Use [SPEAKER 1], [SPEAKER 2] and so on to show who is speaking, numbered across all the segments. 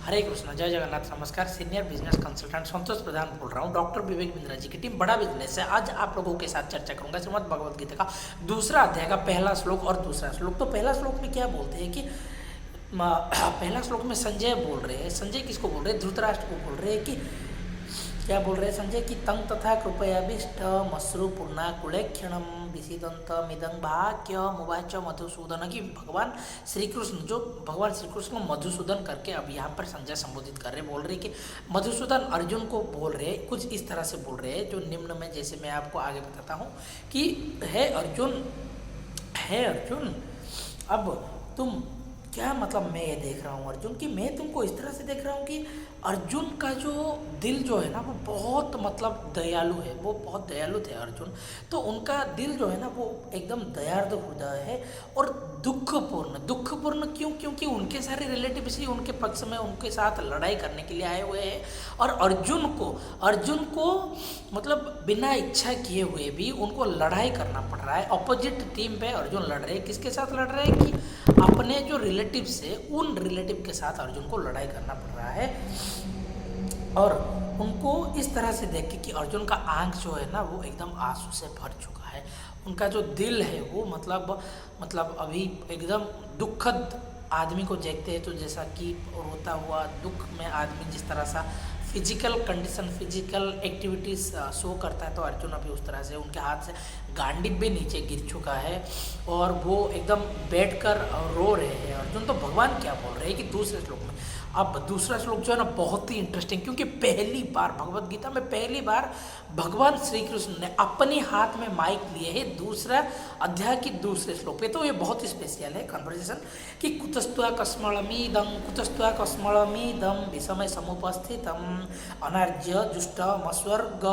[SPEAKER 1] हरे कृष्ण, जय जगन्नाथ, नमस्कार। Senior business consultant संतोष प्रधान बोल रहा हूँ, डॉक्टर विवेक बिंद्रा जी की टीम बड़ा बिजनेस है। आज आप लोगों के साथ चर्चा करूंगा श्रीमद् भगवद गीता का दूसरा अध्याय का पहला श्लोक और दूसरा श्लोक। तो पहला श्लोक में क्या बोलते हैं कि पहला श्लोक में संजय बोल रहे हैं। संजय किसको बोल रहे हैं? धृतराष्ट्र को बोल रहे हैं कि क्या बोल रहे हैं संजय कि तंग तथा कृपयाभिष्ट मश्रु पूर्णा कुलेक्षणम विषिदंत मिदंग भाग्य मुवाच मधुसूदन की भगवान श्री कृष्ण को मधुसूदन करके अब यहाँ पर संजय संबोधित कर रहे, बोल रहे कि मधुसूदन अर्जुन को बोल रहे कुछ इस तरह से बोल रहे हैं जो निम्न में, जैसे मैं आपको आगे बताता हूँ कि हे अर्जुन अब तुम क्या मतलब मैं ये देख रहा हूँ अर्जुन कि मैं तुमको इस तरह से देख रहा हूँ कि अर्जुन का जो दिल जो है ना वो बहुत मतलब दयालु है, वो बहुत दयालु थे अर्जुन। तो उनका दिल जो है ना वो एकदम दयार्द हृदय है और दुखपूर्ण क्यों? क्योंकि उनके सारे रिलेटिव्स ही उनके पक्ष में उनके साथ लड़ाई करने के लिए आए हुए हैं और अर्जुन को मतलब बिना इच्छा किए हुए भी उनको लड़ाई करना पड़ रहा है। अपोजिट टीम पे अर्जुन लड़ रहे हैं। किसके साथ लड़ रहे हैं? कि अपने जो रिलेटिव्स है उन रिलेटिव के साथ अर्जुन को लड़ाई करना पड़ रहा है। और उनको इस तरह से देख के कि अर्जुन का आंख जो है ना वो एकदम आंसू से भर चुका है। उनका जो दिल है वो मतलब अभी एकदम दुखद आदमी को देखते हैं तो जैसा कि रोता हुआ दुख में आदमी जिस तरह सा physical condition, physical activities show करता है, तो अर्जुन अभी उस तरह से उनके हाथ से गांडीव भी नीचे गिर चुका है और वो एकदम बैठकर रो रहे हैं। अर्जुन तो भगवान क्या बोल रहे हैं कि दूसरे श्लोक में, अब दूसरा श्लोक जो है ना बहुत ही इंटरेस्टिंग, क्योंकि पहली बार भगवत गीता में पहली बार भगवान श्री कृष्ण ने अपने हाथ में माइक लिए है दूसरा अध्याय की दूसरे श्लोक पे। तो ये बहुत ही स्पेशल है कन्वर्सेशन कि कुतस्त्वा कस्मलमीदम विषमय समुपस्थितम अनार्य जुष्टम अस्वर्ग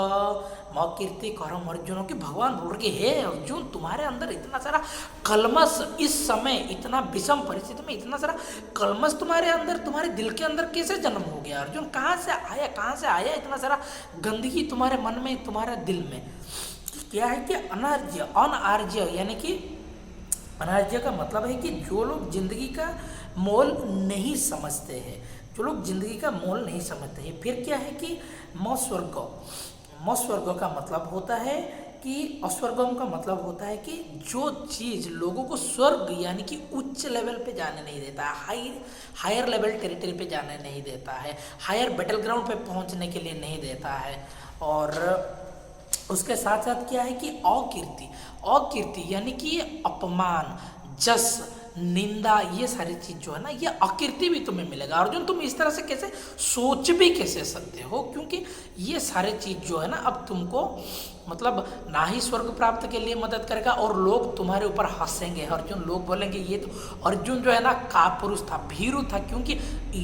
[SPEAKER 1] म कीर्ति करम अर्जुन की भगवान बोल रहे हे अर्जुन तुम्हारे अंदर इतना सारा कलमस, इस समय इतना विषम परिस्थिति में इतना सारा कलमस तुम्हारे अंदर, तुम्हारे दिल के अंदर कैसे जन्म हो गया अर्जुन? कहाँ से आया इतना सारा गंदगी तुम्हारे मन में, तुम्हारे दिल में? क्या है कि अनार्य यानी कि अनार्य का मतलब है कि जो लोग जिंदगी का मोल नहीं समझते हैं, जो लोग जिंदगी का मोल नहीं समझते हैं। फिर क्या है कि स्वर्ग का मतलब होता है कि अस्वर्गम का मतलब होता है कि जो चीज़ लोगों को स्वर्ग यानी कि उच्च लेवल पे जाने नहीं देता है, हायर लेवल टेरिटरी पे जाने नहीं देता है, हायर बैटल ग्राउंड पे पहुंचने के लिए नहीं देता है। और उसके साथ साथ क्या है कि अकीर्ति यानी कि अपमान, जस, निंदा, ये सारी चीज जो है ना ये अकीर्ति भी तुम्हें मिलेगा। अर्जुन तुम इस तरह से कैसे सोच भी कैसे सकते हो? क्योंकि ये सारे चीज जो है ना अब तुमको मतलब ना ही स्वर्ग प्राप्त के लिए मदद करेगा और लोग तुम्हारे ऊपर हंसेंगे। अर्जुन लोग बोलेंगे ये तो अर्जुन जो है ना कापुरुष था, भीरू था, क्योंकि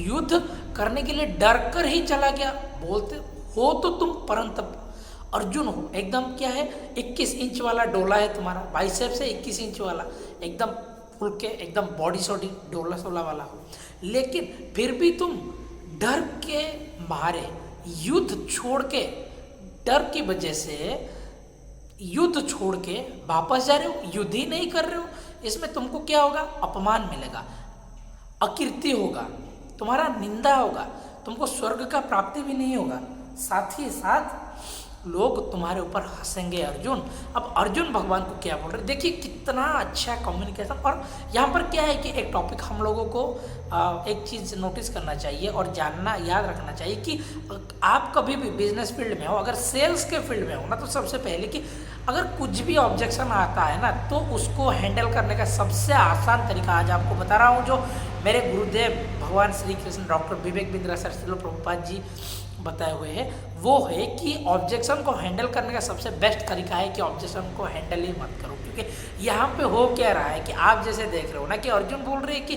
[SPEAKER 1] युद्ध करने के लिए डर कर ही चला गया। बोलते हो तो तुम परंतप अर्जुन हो, एकदम क्या है 21 इंच वाला डोला है तुम्हारा, बाइसेप से 21 इंच वाला एकदम फुल के एकदम बॉडी शॉडी डोला सोला वाला हो, लेकिन फिर भी तुम डर के मारे युद्ध छोड़ के, डर की वजह से युद्ध छोड़ के वापस जा रहे हो, युद्ध ही नहीं कर रहे हो। इसमें तुमको क्या होगा? अपमान मिलेगा, अकीर्ति होगा, तुम्हारा निंदा होगा, तुमको स्वर्ग का प्राप्ति भी नहीं होगा, साथ ही साथ लोग तुम्हारे ऊपर हंसेंगे। अर्जुन अब अर्जुन भगवान को क्या बोल रहे, देखिए कितना अच्छा कम्युनिकेशन। और यहाँ पर क्या है कि एक टॉपिक हम लोगों को एक चीज़ नोटिस करना चाहिए और जानना, याद रखना चाहिए कि आप कभी भी बिजनेस फील्ड में हो, अगर सेल्स के फील्ड में हो ना, तो सबसे पहले कि अगर कुछ भी ऑब्जेक्शन आता है ना तो उसको हैंडल करने का सबसे आसान तरीका आज आपको बता रहा हूँ, जो मेरे गुरुदेव भगवान श्री कृष्ण डॉक्टर विवेक बिंद्रा सर श्रील प्रभुपाद जी बताए हुए हैं। वो है कि ऑब्जेक्शन को हैंडल करने का सबसे बेस्ट तरीका है कि ऑब्जेक्शन को हैंडल ही मत करो। क्योंकि यहाँ पे हो क्या रहा है कि आप जैसे देख रहे हो ना कि अर्जुन बोल रहे हैं कि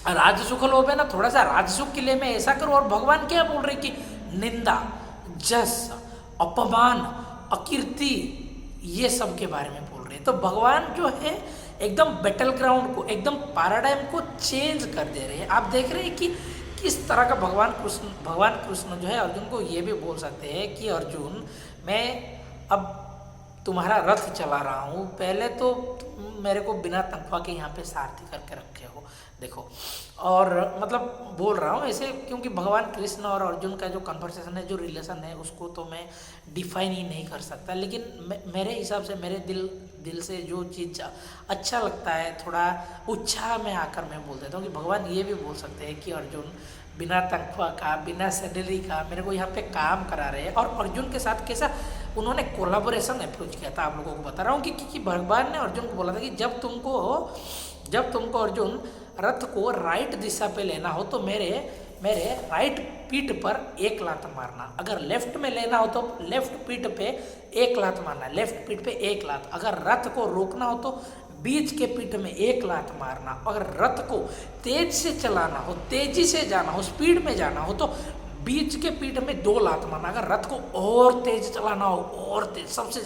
[SPEAKER 1] राजसुख लोभ है ना, थोड़ा सा राजसुख के लिए मैं ऐसा करूँ, और भगवान क्या बोल रहे कि निंदा, जस, अपमान, अकीर्ति, ये सब के बारे में बोल रहे हैं। तो भगवान जो है एकदम बैटल ग्राउंड को, एकदम पैराडाइम को चेंज कर दे रहे हैं। आप देख रहे हैं कि किस तरह का भगवान कृष्ण जो है अर्जुन को ये भी बोल सकते हैं कि अर्जुन मैं अब तुम्हारा रथ चला रहा हूँ, पहले तो मेरे को बिना तनख्वाह के यहाँ पे सारथी करके रखे हो, देखो। और मतलब बोल रहा हूँ ऐसे क्योंकि भगवान कृष्ण और अर्जुन का जो कन्वर्सेशन है, जो रिलेशन है, उसको तो मैं डिफाइन ही नहीं कर सकता, लेकिन मेरे हिसाब से मेरे दिल से जो चीज़ अच्छा लगता है, थोड़ा उत्साह में आकर मैं बोल देता हूँ कि भगवान ये भी बोल सकते हैं कि अर्जुन बिना तनख्वाह का, बिना सैलरी का मेरे को यहाँ पे काम करा रहे हैं। और अर्जुन के साथ कैसा उन्होंने कोलाबोरेशन अप्रोच किया था, आप लोगों को बता रहा हूँ कि भगवान ने अर्जुन को बोला था कि जब तुमको अर्जुन रथ को राइट दिशा पे लेना हो तो मेरे राइट पीठ पर 1 लात मारना, अगर लेफ्ट में लेना हो तो लेफ्ट पीठ पे 1 लात मारना, लेफ्ट पीठ पे 1 लात, अगर रथ को रोकना हो तो बीच के पीठ में 1 लात मारना, अगर रथ को तेज से चलाना हो, तेजी से जाना हो, स्पीड में जाना हो तो बीच के पीठ में 2 लात मारना, अगर रथ को और तेज चलाना हो, और तेज सबसे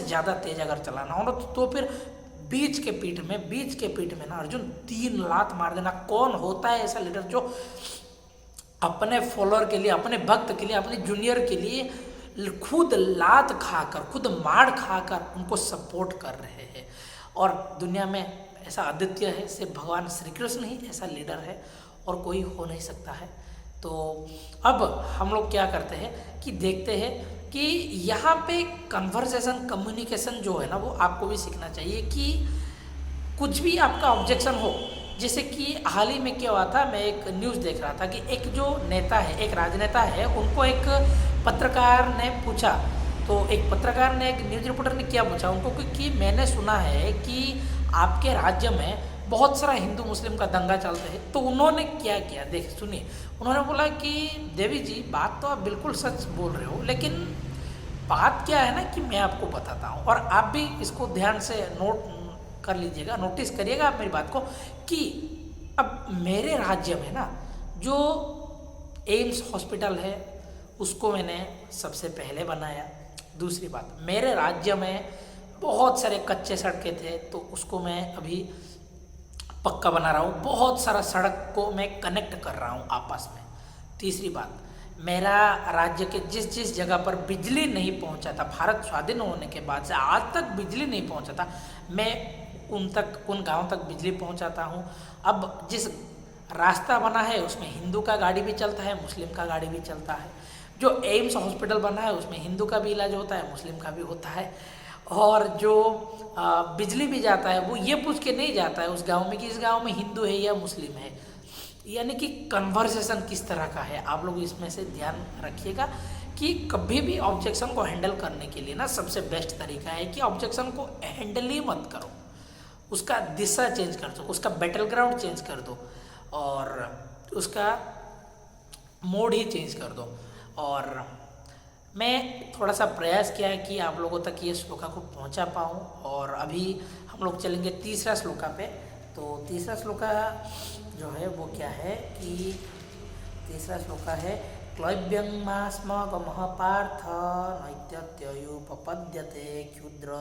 [SPEAKER 1] ज़्यादा तेज अगर चलाना हो ना तो फिर बीच के पीठ में ना अर्जुन 3 लात मार देना। कौन होता है ऐसा लीडर जो अपने फॉलोअर के लिए, अपने भक्त के लिए, अपने जूनियर के लिए खुद लात खाकर, खुद मार खाकर उनको सपोर्ट कर रहे हैं। और दुनिया में ऐसा अद्वितीय है, सिर्फ भगवान श्री कृष्ण ही ऐसा लीडर है और कोई हो नहीं सकता है। तो अब हम लोग क्या करते हैं कि देखते हैं कि यहाँ पे कन्वर्सेशन, कम्युनिकेशन जो है ना वो आपको भी सीखना चाहिए कि कुछ भी आपका ऑब्जेक्शन हो। जैसे कि हाल ही में क्या हुआ था, मैं एक न्यूज़ देख रहा था कि एक जो नेता है, एक राजनेता है, उनको एक पत्रकार ने पूछा, तो एक पत्रकार ने, एक न्यूज़ रिपोर्टर ने क्या पूछा उनको कि मैंने सुना है कि आपके राज्य में बहुत सारा हिंदू मुस्लिम का दंगा चलता है। तो उन्होंने क्या किया, देख सुनिए, उन्होंने बोला कि देवी जी बात तो आप बिल्कुल सच बोल रहे हो, लेकिन बात क्या है ना कि मैं आपको बताता हूँ और आप भी इसको ध्यान से नोट कर लीजिएगा, नोटिस करिएगा आप मेरी बात को, कि अब मेरे राज्य में ना जो एम्स हॉस्पिटल है उसको मैंने सबसे पहले बनाया। दूसरी बात, मेरे राज्य में बहुत सारे कच्चे सड़कें थे तो उसको मैं अभी पक्का बना रहा हूँ, बहुत सारा सड़क को मैं कनेक्ट कर रहा हूँ आपस में। तीसरी बात, मेरा राज्य के जिस जगह पर बिजली नहीं पहुँचा था, भारत स्वाधीन होने के बाद से आज तक बिजली नहीं पहुँचा था, मैं उन गाँव तक बिजली पहुँचाता हूँ। अब जिस रास्ता बना है उसमें हिंदू का गाड़ी भी चलता है, मुस्लिम का गाड़ी भी चलता है। जो एम्स हॉस्पिटल बना है उसमें हिंदू का भी इलाज होता है, मुस्लिम का भी होता है। और जो बिजली भी जाता है वो ये पूछ के नहीं जाता है उस गांव में कि इस गांव में हिंदू है या मुस्लिम है। यानी कि कन्वर्सेशन किस तरह का है, आप लोग इसमें से ध्यान रखिएगा कि कभी भी ऑब्जेक्शन को हैंडल करने के लिए ना सबसे बेस्ट तरीका है कि ऑब्जेक्शन को हैंडल ही मत करो, उसका दिशा चेंज कर दो, उसका बैटल ग्राउंड चेंज कर दो और उसका मोड ही चेंज कर दो। और मैं थोड़ा सा प्रयास किया है कि आप लोगों तक ये श्लोका को पहुंचा पाऊँ। और अभी हम लोग चलेंगे तीसरा श्लोका पे। तो तीसरा श्लोका जो है वो क्या है कि तीसरा श्लोका है क्लैब्यंगमास्मगमः पार्थ नैत्यत्युपपद्यते क्षुद्र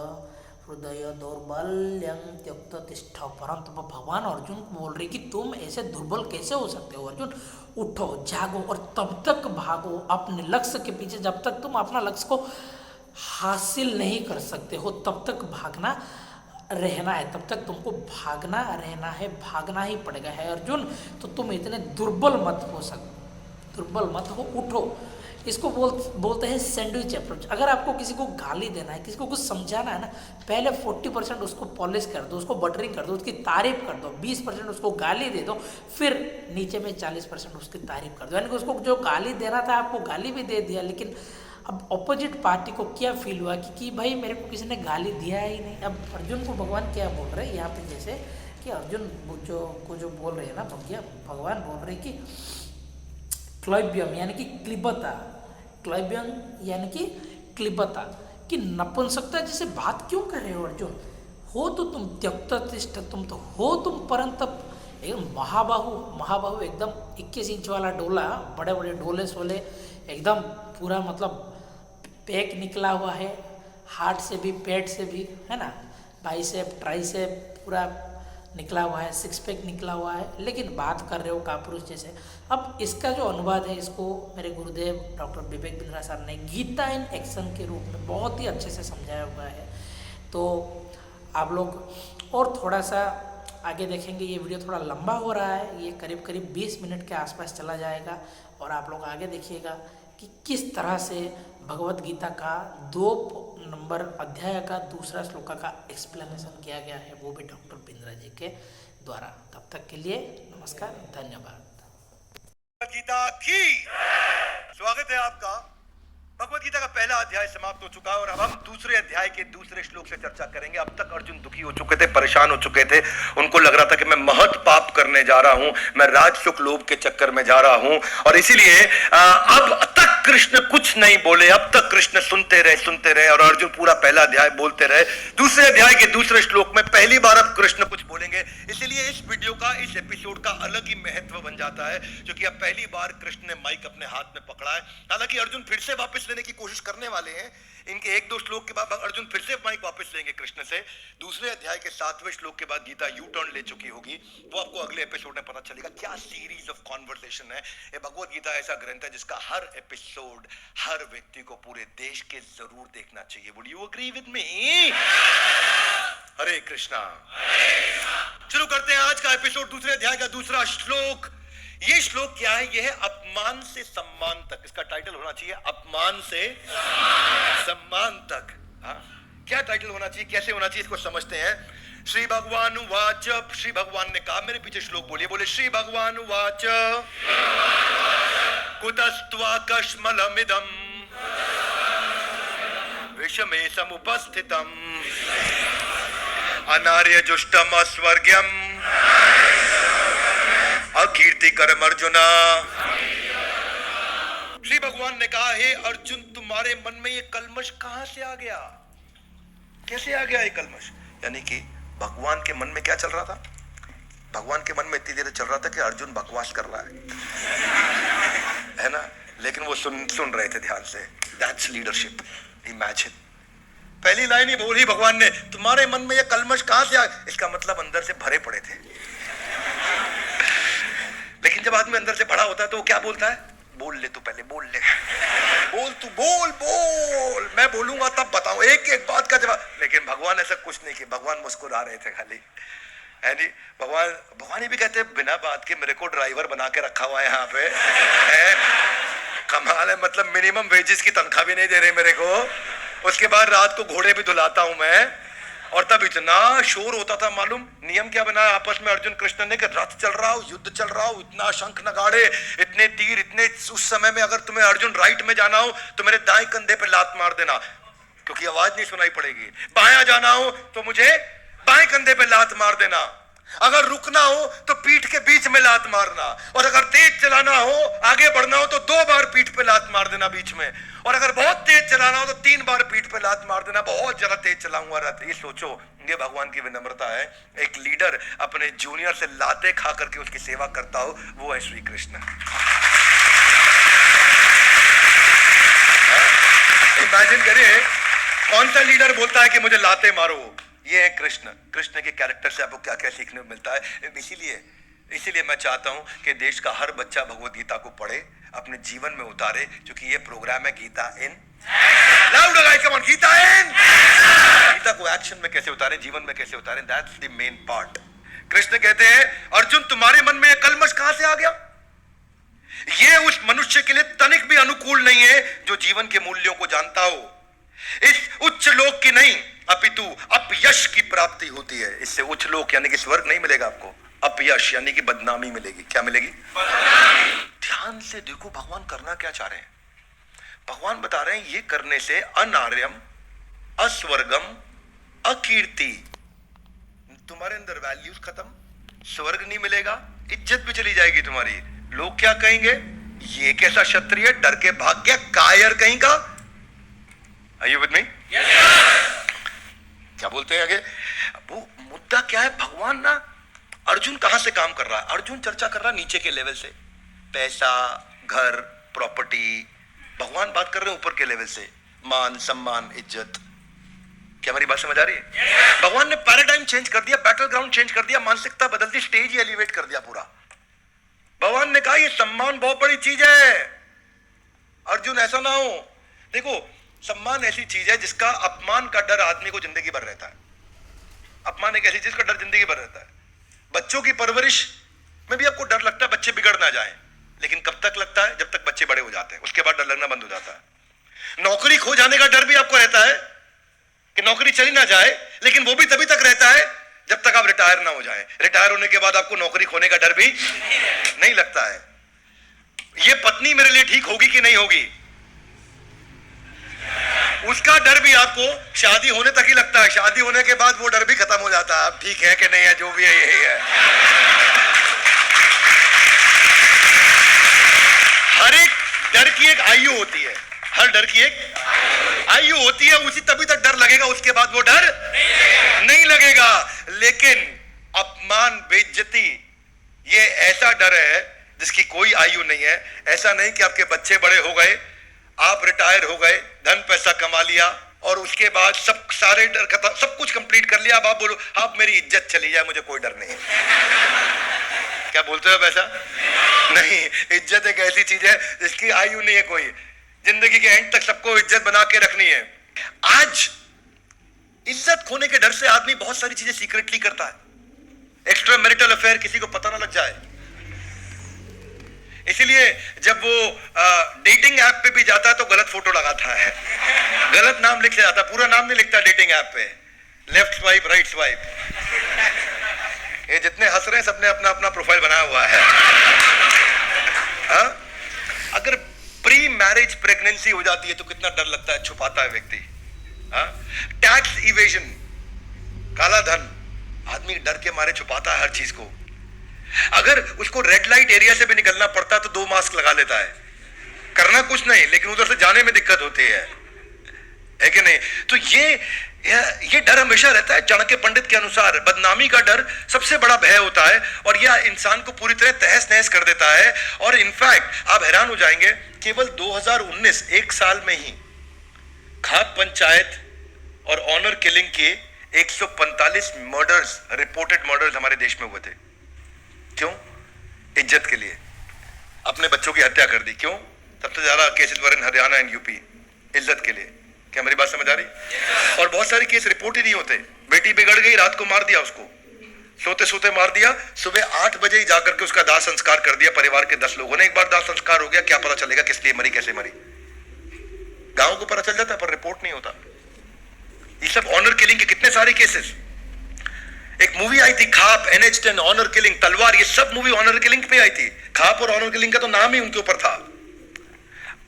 [SPEAKER 1] हृदय दौर्बल्यं त्यक्त तिष्ठ। परंतु भगवान अर्जुन को बोल रही कि तुम ऐसे दुर्बल कैसे हो सकते हो अर्जुन, उठो जागो और तब तक भागो अपने लक्ष्य के पीछे। जब तक तुम अपना लक्ष्य को हासिल नहीं कर सकते हो तब तक भागना रहना है, तब तक तुमको भागना रहना है, भागना ही पड़ेगा है अर्जुन। तो तुम इतने दुर्बल मत हो, उठो। इसको बोलते हैं सैंडविच अप्रोच। अगर आपको किसी को गाली देना है, किसी को कुछ समझाना है ना, पहले 40% उसको पॉलिश कर दो, उसको बटरिंग कर दो, उसकी तारीफ कर दो, 20% उसको गाली दे दो, फिर नीचे में 40% उसकी तारीफ कर दो। यानी कि उसको जो गाली देना था आपको गाली भी दे दिया, लेकिन अब ऑपोजिट पार्टी को क्या फील हुआ कि भाई मेरे को किसी ने गाली दिया ही नहीं। अब अर्जुन को भगवान क्या बोल रहे हैं यहाँ पे, जैसे कि अर्जुन जो बोल रहे हैं ना भगवान बोल रहे कि क्लैब्यम यानी कि क्लिबता, क्लैब्यम यानी कि क्लिबता, कि नपुंसकता जैसे बात क्यों कर रहे हो अर्जुन, हो तो तुम त्यक्ततिष्ठ, तुम तो हो तुम परंतप एकदम महाबाहु एकदम 21 इंच वाला डोला, बड़े बड़े डोले सोले एकदम पूरा मतलब पैक निकला हुआ है, हार्ट से भी पेट से भी, है ना, बाइसेप ट्राइसेप पूरा निकला हुआ है, सिक्स पैक निकला हुआ है, लेकिन बात कर रहे हो कापुरुष जैसे। अब इसका जो अनुवाद है, इसको मेरे गुरुदेव डॉक्टर विवेक बिंद्रा सर ने गीता इन एक्शन के रूप में बहुत ही अच्छे से समझाया हुआ है। तो आप लोग और थोड़ा सा आगे देखेंगे, ये वीडियो थोड़ा लंबा हो रहा है, ये करीब करीब 20 मिनट के आसपास चला जाएगा। और आप लोग आगे देखिएगा कि किस तरह से भगवत गीता का 2 नंबर अध्याय का 2 श्लोक का एक्सप्लेनेशन किया गया है, वो भी डॉक्टर बिंद्रा जी के द्वारा। तब तक के लिए नमस्कार, धन्यवाद।
[SPEAKER 2] गीता की स्वागत है आपका। भगवत गीता का पहला अध्याय समाप्त हो चुका है और अब हम दूसरे अध्याय के दूसरे श्लोक से चर्चा करेंगे। अब तक अर्जुन दुखी हो चुके थे, परेशान हो चुके थे, उनको लग रहा था कि मैं महत पाप करने जा रहा हूं, मैं राजसुख लोभ के चक्कर में जा रहा हूं, और इसीलिए अब तक कृष्ण कुछ नहीं बोले। अब तक कृष्ण सुनते रहे और अर्जुन पूरा पहला अध्याय बोलते रहे। दूसरे अध्याय के दूसरे श्लोक में पहली बार अब कृष्ण कुछ बोलेंगे, इसीलिए इस वीडियो का, इस एपिसोड का अलग ही महत्व बन जाता है, क्योंकि अब पहली बार कृष्ण ने माइक अपने हाथ में पकड़ा है। हालांकि अर्जुन फिर से वापस लेने की कोशिश करने वाले हैं। इनके 1-2 श्लोक के बाद अर्जुन फिर से माइक वापस लेंगे कृष्ण से। दूसरे अध्याय के 7वें श्लोक के बाद गीता यू टर्न ले चुकी होगी, वो आपको अगले एपिसोड में पता चलेगा। क्या सीरीज ऑफ कॉन्वर्सेशन है ये। भगवत गीता ऐसा ग्रंथ है जिसका हर एपिसोड हर व्यक्ति को पूरे देश के जरूर देखना चाहिए। Would you agree with me? Hare Krishna. शुरू करते हैं आज का एपिसोड, दूसरे अध्याय का दूसरा श्लोक। ये श्लोक क्या है? ये है अपमान से सम्मान तक। इसका टाइटल होना चाहिए अपमान से सम्मान तक। हाँ, क्या टाइटल होना चाहिए, कैसे होना चाहिए, इसको समझते हैं। श्री भगवान उवाच, श्री भगवान ने कहा, मेरे पीछे श्लोक बोलिए, बोले श्री भगवान उवाच कुतस्त्वा कश्मलमिदं विषमे समुपस्थितम् अनार्य जुष्टम अस्वर्ग्यम अकीर्ति कर्म अर्जुना। श्री भगवान ने कहा, हे अर्जुन, तुम्हारे मन में ये कलमश कहां से आ गया? कैसे आ गया ये कलमश? यानी कि भगवान के मन में क्या चल रहा था? भगवान के मन में इतनी देर चल रहा था कि अर्जुन बकवास कर रहा है ना, लेकिन वो सुन रहे थे ध्यान से। That's leadership. इमेजिन, पहली लाइन ही बोली भगवान ने, तुम्हारे मन में ये कलमश कहां से आ? इसका मतलब अंदर से भरे पड़े थे। लेकिन जब आदमी अंदर से भरा होता है तो वो क्या बोलता है? बोल ले तू, पहले बोल ले, बोल तू, बोल, मैं बोलूंगा तब बताऊं, एक एक बात का जवाब। लेकिन भगवान ऐसा कुछ नहीं किया, भगवान मुस्कुरा रहे थे खाली। भगवान ये भी कहते हैं, बिना बात के मेरे को ड्राइवर बना के रखा हुआ है यहाँ पे, कमाल है। मतलब मिनिमम वेजेस की तनख्वाह भी नहीं दे रहे मेरे को, उसके बाद रात को घोड़े भी धुलाता हूं मैं। और तब इतना शोर होता था, मालूम नियम क्या बनाया आपस में अर्जुन कृष्ण ने कि रथ चल रहा हो, युद्ध चल रहा हो, इतना शंख नगाड़े, इतने तीर, इतने। उस समय में अगर तुम्हें अर्जुन राइट में जाना हो तो मेरे दाएं कंधे पे लात मार देना, क्योंकि आवाज नहीं सुनाई पड़ेगी। बायां जाना हो तो मुझे बाएं कंधे पे लात मार देना। अगर रुकना हो तो पीठ के बीच में लात मारना, और अगर तेज चलाना हो, आगे बढ़ना हो तो 2 बार पीठ पे लात मार देना बीच में, और अगर बहुत तेज चलाना हो तो 3 बार पीठ पे लात मार देना। बहुत ज्यादा तेज चलाऊंगा रात। ये सोचो, ये भगवान की विनम्रता है। एक लीडर अपने जूनियर से लाते खा करके उसकी सेवा करता हो, वो है श्री कृष्ण। इमेजिन करिए, कौन सा लीडर बोलता है कि मुझे लाते मारो? ये है कृष्ण। कृष्ण के कैरेक्टर से आपको क्या क्या सीखने को मिलता है। इसीलिए मैं चाहता हूं कि देश का हर बच्चा भगवत गीता को पढ़े, अपने जीवन में उतारे, क्योंकि ये प्रोग्राम है Gita in. Loud guys, come on, Gita in. Gita को एक्शन में कैसे उतारे, जीवन में कैसे उतारे, that's the main part. Krishna कहते हैं, अर्जुन, तुम्हारे मन में कलमश कहां से आ गया? ये उस मनुष्य के लिए तनिक भी अनुकूल नहीं है जो जीवन के मूल्यों को जानता हो। इस उच्च लोक की नहीं अपितु अपयश की प्राप्ति होती है। इससे उच्च लोक यानी कि स्वर्ग नहीं मिलेगा आपको, अपयश यानी कि बदनामी मिलेगी। क्या मिलेगी? ध्यान से देखो भगवान करना क्या चाह रहे हैं। भगवान बता रहे हैं, ये करने से अनार्यम, अस्वर्गम, अकीर्ति, तुम्हारे अंदर वैल्यूज खत्म, स्वर्ग नहीं मिलेगा, इज्जत भी चली जाएगी तुम्हारी। लोग क्या कहेंगे? ये कैसा क्षत्रिय, डर के भाग गया, कायर कहीं का। Are you with me? Yes, क्या बोलते हैं आगे? वो मुद्दा क्या है? भगवान ना, अर्जुन कहां से काम कर रहा है? अर्जुन चर्चा कर रहा है नीचे के लेवल से, पैसा, घर, प्रॉपर्टी। भगवान बात कर रहे हैं ऊपर के लेवल से, मान, सम्मान, इज्जत। क्या मेरी बात समझ आ रही है? भगवान ने पैराडाइम चेंज कर दिया, बैटल ग्राउंड चेंज कर दिया, मानसिकता बदल दी, स्टेज ही एलिवेट कर दिया पूरा। भगवान ने कहा ये सम्मान बहुत बड़ी चीज है अर्जुन, ऐसा ना हो। देखो सम्मान ऐसी चीज है जिसका अपमान का डर आदमी को जिंदगी भर रहता है। अपमान एक ऐसी चीज का डर जिंदगी भर रहता है। बच्चों की परवरिश में भी आपको डर लगता है बच्चे बिगड़ ना जाए, लेकिन कब तक लगता है? जब तक बच्चे बड़े हो जाते हैं, उसके बाद डर लगना बंद हो जाता है। नौकरी खो जाने का डर भी आपको रहता है कि नौकरी चली ना जाए, लेकिन वो भी तभी तक रहता है जब तक आप रिटायर ना हो जाए। रिटायर होने के बाद आपको नौकरी खोने का डर भी नहीं लगता है। ये पत्नी मेरे लिए ठीक होगी कि नहीं होगी, उसका डर भी आपको शादी होने तक ही लगता है। शादी होने के बाद वो डर भी खत्म हो जाता है, अब ठीक है कि नहीं है, जो भी है यही है। हर एक डर की एक आयु होती है, हर डर की एक आयु होती है, उसी तभी तक डर लगेगा, उसके बाद वो डर नहीं लगेगा। लेकिन अपमान, बेइज्जती, ये ऐसा डर है जिसकी कोई आयु नहीं है। ऐसा नहीं कि आपके बच्चे बड़े हो गए, आप रिटायर हो गए, धन पैसा कमा लिया और उसके बाद सब सारे डर खत्म, सब कुछ कंप्लीट कर लिया, अब आप बोलो आप मेरी इज्जत चली जाए मुझे कोई डर नहीं। क्या बोलते हो ऐसा? नहीं, इज्जत एक ऐसी चीज है जिसकी आयु नहीं है कोई, जिंदगी के एंड तक सबको इज्जत बना के रखनी है। आज इज्जत खोने के डर से आदमी बहुत सारी चीजें सीक्रेटली करता है। एक्स्ट्रा मैरिटल अफेयर किसी को पता ना लग जाए, इसीलिए जब वो डेटिंग ऐप पे भी जाता है तो गलत फोटो लगाता है, गलत नाम लिख जाता है, पूरा नाम नहीं लिखता डेटिंग ऐप पे, लेफ्ट स्वाइप राइट स्वाइप। ये जितने हंस रहे हैं सबने अपना अपना प्रोफाइल बनाया हुआ है। अगर प्री मैरिज प्रेगनेंसी हो जाती है तो कितना डर लगता है, छुपाता है व्यक्ति। टैक्स इवेजन, काला धन, आदमी डर के मारे छुपाता है हर चीज को। अगर उसको रेड लाइट एरिया से भी निकलना पड़ता तो 2 मास्क लगा लेता है, करना कुछ नहीं लेकिन उधर से जाने में दिक्कत होती है कि नहीं? तो ये डर हमेशा रहता है। चाणक्य पंडित के अनुसार बदनामी का डर सबसे बड़ा भय होता है और यह इंसान को पूरी तरह तहस नहस कर देता है। और इनफैक्ट आप हैरान हो जाएंगे, केवल 2019 एक साल में ही खाप पंचायत और ऑनर किलिंग के 145 मर्डर्स, रिपोर्टेड मर्डर्स हमारे देश में हुए थे। क्यों? इज्जत के लिए अपने बच्चों की हत्या कर दी। क्यों? सबसे ज्यादा cases were in Haryana and UP, इज्जत के लिए। क्या मेरी बात समझ आ रही? और बहुत सारे केस रिपोर्ट ही नहीं होते। बेटी बिगड़ गई, रात को मार दिया उसको, सोते सोते मार दिया, सुबह 8 बजे ही जाकर के उसका दाह संस्कार कर दिया परिवार के 10 लोगों ने। एक बार दाह संस्कार हो गया, क्या पता चलेगा किस लिए मरी, कैसे मरी, गांव को पता चल जाता पर रिपोर्ट नहीं होता। ये सब ऑनर किलिंग के कितने सारे केसेस। एक मूवी आई थी खाप, NH10, ऑनर किलिंग, तलवार, ये सब मूवी ऑनर किलिंग पे आई थी। खाप और ऑनर किलिंग का तो नाम ही उनके ऊपर था।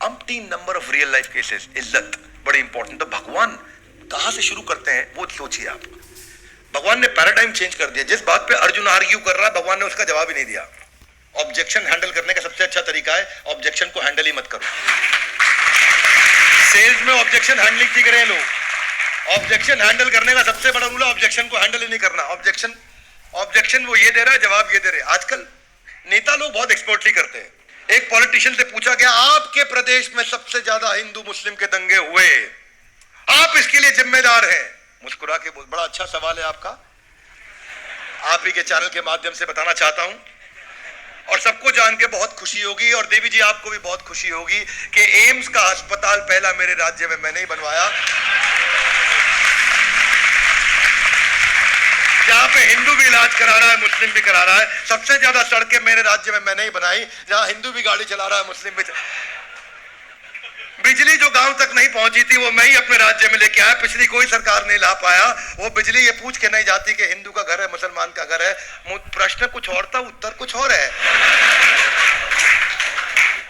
[SPEAKER 2] Umpteen number of real life cases. इज्जत बड़ी इंपॉर्टेंट। तो भगवान कहां से शुरू करते हैं वो सोचिए आप। भगवान ने पैराडाइम चेंज कर दिया। जिस बात पे अर्जुन आर्ग्यू कर रहा है भगवान ने उसका जवाब ही नहीं दिया। ऑब्जेक्शन हैंडल करने का सबसे अच्छा तरीका है ऑब्जेक्शन को हैंडल ही मत करो। सेल्स में ऑब्जेक्शन हैंडलिंग सीख रहे हैं लोग। ऑब्जेक्शन हैंडल करने का सबसे बड़ा रूल है ऑब्जेक्शन को हैंडल ही नहीं करना। ऑब्जेक्शन वो ये दे रहा है, जवाब ये दे रहे। आजकल नेता लोग बहुत एक्सपर्टली करते हैं। एक पॉलिटिशियन से पूछा गया, आपके प्रदेश में सबसे ज्यादा हिंदू मुस्लिम के दंगे हुए, आप इसके लिए जिम्मेदार हैं। मुस्कुरा के बोल, बड़ा अच्छा सवाल है आपका, आप ही के चैनल के माध्यम से बताना चाहता हूं और सबको जान के बहुत खुशी होगी और देवी जी आपको भी बहुत खुशी होगी कि एम्स का अस्पताल पहला मेरे राज्य में मैंने ही बनवाया, जहां पे हिंदू भी इलाज करा रहा है, मुस्लिम भी करा रहा है। सबसे ज्यादा सड़कें मेरे राज्य में मैंने ही बनाई, जहां हिंदू भी गाड़ी चला रहा है, मुस्लिम भी। बिजली जो गांव तक नहीं पहुंची थी वो मैं ही अपने राज्य में लेके आया, पिछली कोई सरकार नहीं ला पाया। वो बिजली ये पूछ के नहीं जाती कि हिंदू का घर है मुसलमान का घर है। प्रश्न कुछ और था, उत्तर कुछ और है।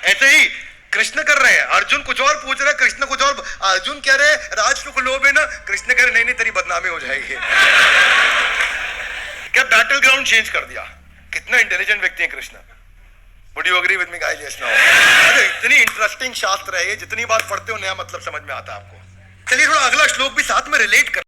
[SPEAKER 2] ऐसे ही कृष्ण कर रहे हैं, अर्जुन कुछ और पूछ रहे हैं, कृष्ण कुछ और। अर्जुन कह रहे राज सुख लोभ है ना, कृष्ण कह रहे नहीं नहीं तेरी बदनामी हो जाएगी। क्या बैटल ग्राउंड चेंज कर दिया। कितना इंटेलिजेंट व्यक्ति है Krishna. Would you agree with me guys? Yes, no. अरे इतनी इंटरेस्टिंग शास्त्र है ये, जितनी बार पढ़ते हो नया मतलब समझ में आता है आपको। चलिए थोड़ा अगला श्लोक भी साथ में रिलेट कर